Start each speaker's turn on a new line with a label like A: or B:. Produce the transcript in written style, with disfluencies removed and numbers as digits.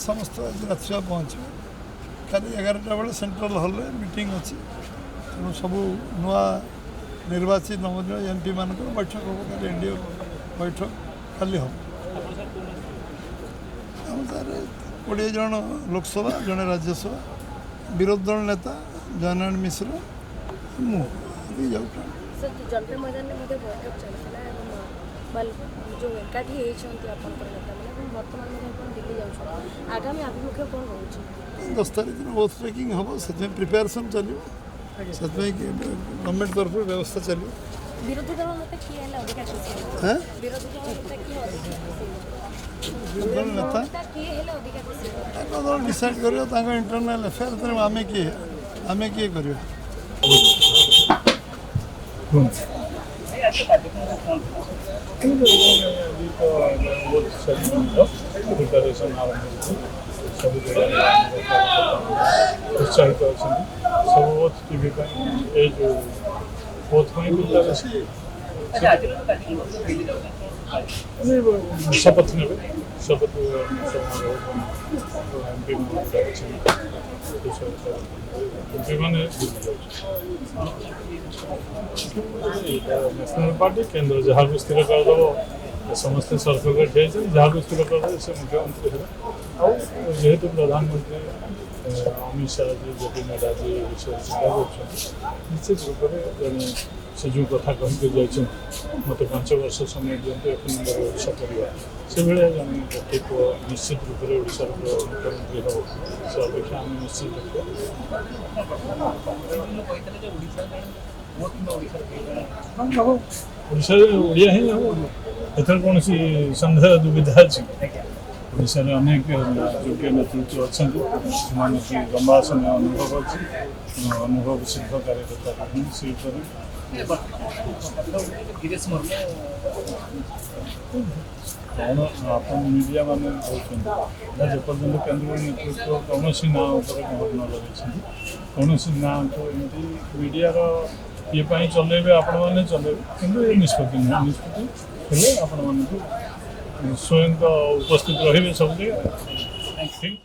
A: समस्त आज रात पहुँचे खाली 11टा बेले सेंट्रल हॉल रे मीटिंग अच्छी तेणु सब नुआ निर्वाचित नवोदय एमपी मान बैठक हम कल एनडीए बैठक खाली हम 20 जन लोकसभा जड़े राज्यसभा विरोधी दल नेता जयनारायण मिश्र मुझे जाऊँ
B: जनता मैदान में बैठक चलता जो एकाठी बर्तमान दिल्ली जाऊँ आगामी आभिमुख्य कौन रोचे
A: 10 तारीख दिन ओथ टेकिंग हम से प्रिपेरेसन चलो से गवर्नमेंट तरफ व्यवस्था चलो
B: विरोधी दल नेता किए अधिक खुशी विरोधी दल नेता किए अधिक खुशी
A: दल डिसाइड कर इंटरनल अफेयर तेणु आम किए कर
C: प्रिपेरेसन आरंभ सब उत्साहित अच्छा सब ओथ टीवी जो ओथ शपथ ने शपथ मैंने नेशनल पार्टी केन्द्र जहाँ भी स्थिर करदेव समस्त सरकार ठिया जहाँ भी स्थिर करदे से मुख्यमंत्री है जेहेतु प्रधानमंत्री अमित शाह जी जेपी नड्डा जी विषय चिंता कर निश्चित रूप से जड़े से जो कथा कहते जाइए मत 5 वर्ष समय दिखाते 1 नंबर ओडिशा परिवार से भाया जन व्यक्तित्व निश्चित रूप से ओडिशार मुख्यमंत्री हम से अपेक्षा आम निश्चित ओडिशा ओडिया ही हम एथर कौन सन्देह दुविधा अच्छी ओडिशा अनेक योग्य नेतृत्व अच्छा से लंबा समय अनुभव अच्छी अनुभव सिद्ध कार्यकर्ता शिल्प कौन आप मीडिया मैंने जेपर्यंत केन्द्र नेतृत्व कौन ना न लगे कौन ना तो एमती मीडिया ये चलेबे आपण मैंने चलेबे कि निष्पत्ति नुह निष्पत्ति हेल्ले आपण स्वयं उपस्थित रही सब जगह।